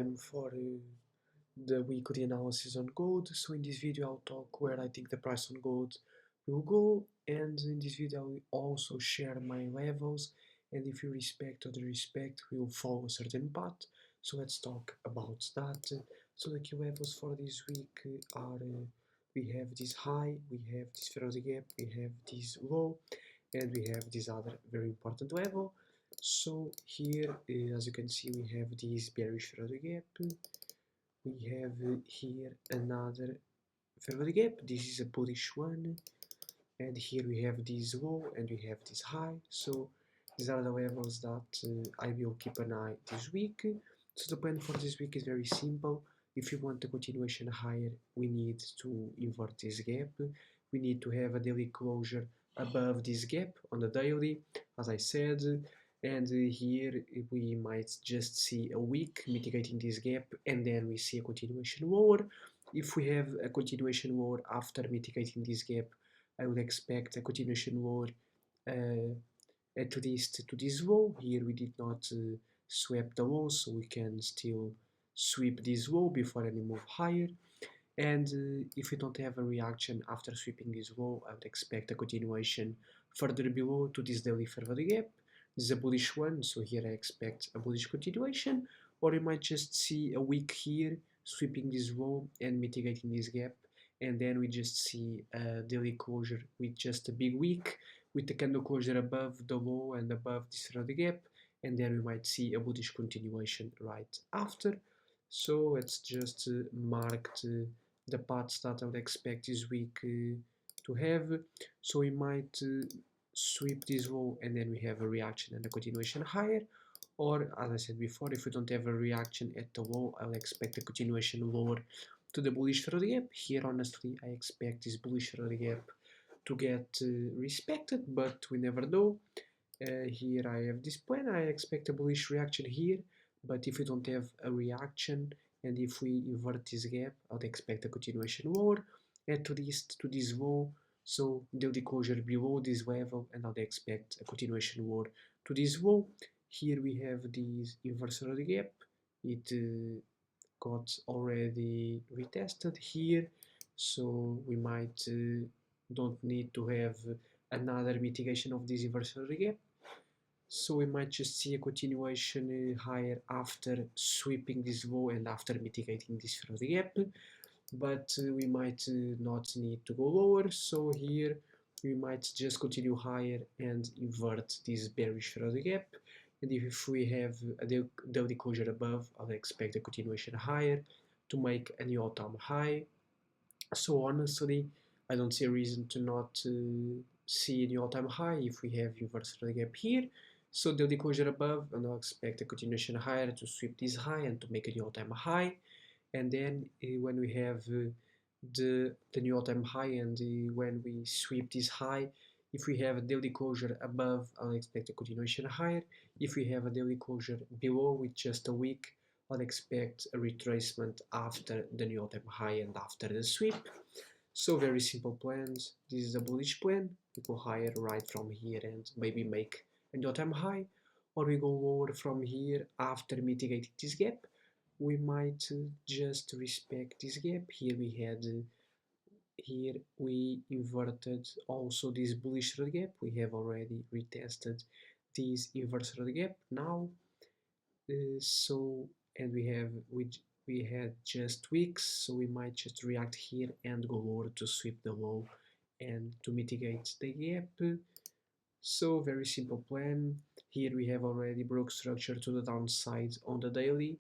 time for the weekly analysis on gold. So in this video I'll talk where I think the price on gold will go, and in this video I will also share my levels, and if you respect or disrespect we will follow a certain path. So let's talk about that. So the key levels for this week are we have this high, we have this Fibonacci gap, we have this low, and we have this other very important level. So here, as you can see, we have this bearish Fibonacci gap. We have here another Fibonacci gap. This is a bullish one, and here we have this low and we have this high. So these are the levels that I will keep an eye this week. So the plan for this week is very simple. If you want a continuation higher, we need to invert this gap. We need to have a daily closure above this gap on the daily, as I said, and here we might just see a week mitigating this gap, and then we see a continuation lower. If we have a continuation lower after mitigating this gap, I would expect a continuation lower at least to this low. Here we did not sweep the low, so we can still sweep this low before any move higher. And if we don't have a reaction after sweeping this low, I would expect a continuation further below to this daily Fibonacci gap. This is a bullish one, so here I expect a bullish continuation, or you might just see a wick here sweeping this low and mitigating this gap, and then we just see a daily closure with just a big wick with the candle closure above the low and above this Fibonacci gap, and then we might see a bullish continuation right after. So let's just mark the paths that I would expect this week to have. So we might sweep this low and then we have a reaction and a continuation higher, or as I said before, if we don't have a reaction at the low, I'll expect a continuation lower to the bullish Fibonacci gap. Here honestly I expect this bullish Fibonacci gap to get respected, but we never know. Here I have this plan, I expect a bullish reaction here, but if we don't have a reaction and if we invert this gap, I'd expect a continuation lower, at least to this low, so daily closure below this level, and I'd expect a continuation lower to this low. Here we have this inverse gap, it got already retested here, so we might don't need to have another mitigation of this inverse gap. So we might just see a continuation higher after sweeping this low and after mitigating this Fibonacci gap, but we might not need to go lower. So here we might just continue higher and invert this bearish Fibonacci gap. And if we have a daily closure above, I'll expect a continuation higher to make a new all-time high. So honestly, I don't see a reason to not see a new all-time high if we have inverse gap here. So daily closure above, and I'll expect a continuation higher to sweep this high and to make a new all-time high. And then when we have the new all-time high and when we sweep this high, if we have a daily closure above, I'll expect a continuation higher. If we have a daily closure below with just a wick, I'll expect a retracement after the new all-time high and after the sweep. So very simple plans. This is a bullish plan. We go higher right from here and maybe make a new all-time high, or we go lower from here after mitigating this gap. We might just respect this gap. Here we had here we inverted also this bullish red gap. We have already retested this inverse red gap now. So and we had just wicks, so we might just react here and go lower to sweep the low and to mitigate the gap. So very simple plan. Here we have already broke structure to the downside on the daily,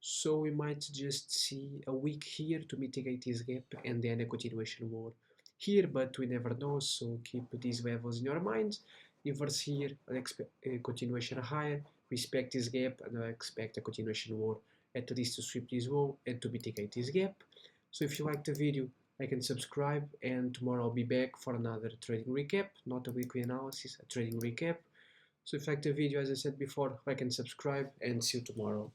so we might just see a wick here to mitigate this gap and then a continuation lower here, but we never know, so keep these levels in your mind. Inverse here, I expect a continuation higher, respect this gap, and I expect a continuation lower, at least to sweep this low and to mitigate this gap. So if you liked the video, like and subscribe, and tomorrow I'll be back for another trading recap, not a weekly analysis, a trading recap. So if you liked the video, as I said before, like and subscribe, and see you tomorrow.